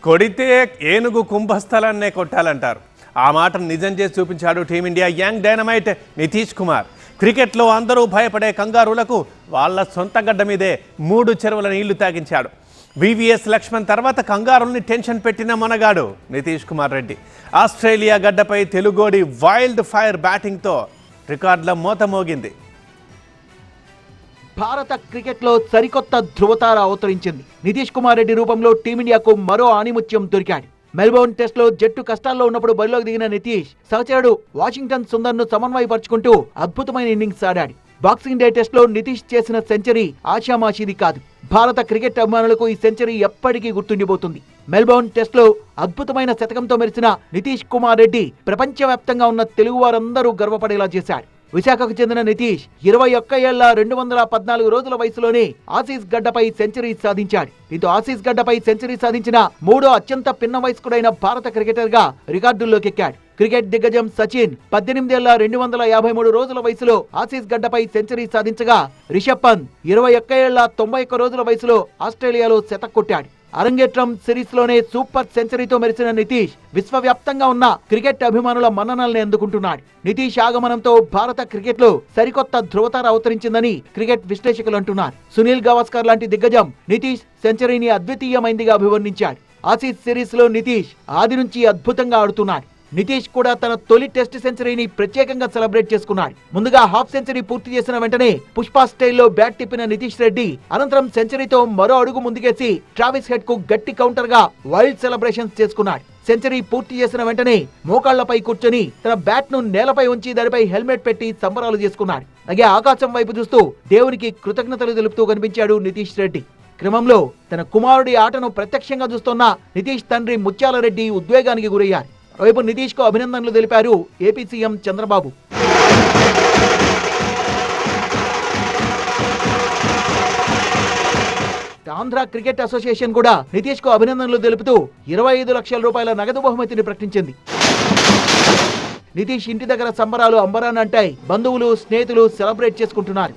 కొడితే ఏనుగు కుంభస్థలాన్నే కొట్టాలంటారు. ఆ మాటను నిజం చేసి చూపించాడు team India young dynamite Nitish Kumar. క్రికెట్లో అందరూ భయపడే కంగారులకు వాళ్ళ సొంత గడ్డ మీదే 3 చెరువుల నీళ్లు తాగించాడు. వివిఎస్ లక్ష్మణ్ తర్వాత కంగారుల్ని టెన్షన్ పెట్టిన మొనగాడు నితీష్ కుమార్ రెడ్డి. ఆస్ట్రేలియా గడ్డపై తెలుగోడి వైల్డ్ ఫైర్ బ్యాటింగ్తో రికార్డుల మోత మోగింది. భారత క్రికెట్లో సరికొత్త ధృవతార అవతరించింది. నితీష్ కుమార్ రెడ్డి రూపంలో టీమిండియాకు మరో ఆణిముత్యం దొరికాడు. మెల్బోర్న్ టెస్ట్లో జట్టు కష్టాల్లో ఉన్నప్పుడు బరిలోకి దిగిన నితీష్ సహచరుడు వాషింగ్టన్ సుందర్ను సమన్వయపరుచుకుంటూ అద్భుతమైన ఇన్నింగ్స్ ఆడాడు. బాక్సింగ్ డే టెస్ట్లో నితీష్ చేసిన సెంచరీ ఆషామాషీది కాదు. భారత క్రికెట్ అభిమానులకు ఈ సెంచరీ ఎప్పటికీ గుర్తుండిపోతుంది. మెల్బోర్న్ టెస్ట్లో అద్భుతమైన శతకంతో మెరిసిన నితీష్ కుమార్ రెడ్డి ప్రపంచవ్యాప్తంగా ఉన్న తెలుగు వారందరూ గర్వపడేలా చేశాడు. విశాఖకు చెందిన నితీష్ 21 ఏళ్ల 214 రోజుల వయసులోనే ఆసీస్ గడ్డపై సెంచరీ సాధించాడు. దీంతో ఆసీస్ గడ్డపై సెంచరీ సాధించిన 3వ అత్యంత పిన్న వయస్కుడైన భారత క్రికెటర్ గా రికార్డుల్లోకెక్కాడు. క్రికెట్ దిగ్గజం సచిన్ 18 ఏళ్ల 253 రోజుల వయసులో ఆసీస్ గడ్డపై సెంచరీ సాధించగా, రిషబ్ పంత్ 21 ఏళ్ల 91 రోజుల వయసులో ఆస్ట్రేలియాలో శతక్ కొట్టాడు. అరంగేట్రం సిరీస్ లోనే సూపర్ సెంచరీతో మెరిసిన నితీష్ విశ్వవ్యాప్తంగా ఉన్న క్రికెట్ అభిమానుల మన్ననల్ని అందుకుంటున్నాడు. నితీష్ ఆగమనంతో భారత క్రికెట్ లో సరికొత్త ధృవతార అవతరించిందని క్రికెట్ విశ్లేషకులు అంటున్నారు. సునీల్ గవాస్కర్ లాంటి దిగ్గజం నితీష్ సెంచరీని అద్వితీయమైందిగా అభివర్ణించాడు. ఆసీస్ సిరీస్ లో నితీష్ ఆది నుంచి అద్భుతంగా ఆడుతున్నాడు. నితీష్ కూడా తన తొలి టెస్ట్ సెంచరీని ప్రత్యేకంగా సెలబ్రేట్ చేసుకున్నాడు. ముందుగా హాఫ్ సెంచరీ పూర్తి చేసిన వెంటనే పుష్ప స్టైల్లో బ్యాట్ తిప్పిన నితీష్ రెడ్డి అనంతరం సెంచరీతో మరో అడుగు ముందుకేసి ట్రావిస్ హెడ్ కు గట్టి కౌంటర్ గా వైల్డ్ సెలబ్రేషన్స్ చేసుకున్నాడు. సెంచరీ పూర్తి చేసిన వెంటనే మోకాళ్లపై కూర్చొని తన బ్యాట్ ను నేలపై ఉంచి దానిపై హెల్మెట్ పెట్టి సంబరాలు చేసుకున్నాడు. అలాగే ఆకాశం వైపు చూస్తూ దేవునికి కృతజ్ఞతలు తెలుపుతూ కనిపించాడు నితీష్ రెడ్డి. క్రమంలో తన కుమారుడి ఆటను ప్రత్యక్షంగా చూస్తున్న నితీష్ తండ్రి ముత్యాల రెడ్డి ఉద్వేగానికి గురయ్యారు. వైపు నితీష్ కు అభినందనలు తెలిపారు AP CM Chandrababu. Andhra cricket association కూడా నితీష్ కు అభినందనలు తెలుపుతూ 25 లక్షల రూపాయల నగదు బహుమతిని ప్రకటించింది. నితీష్ ఇంటి దగ్గర సంబరాలు అంబరానంటాయి. బంధువులు స్నేహితులు సెలబ్రేట్ చేసుకుంటున్నారు.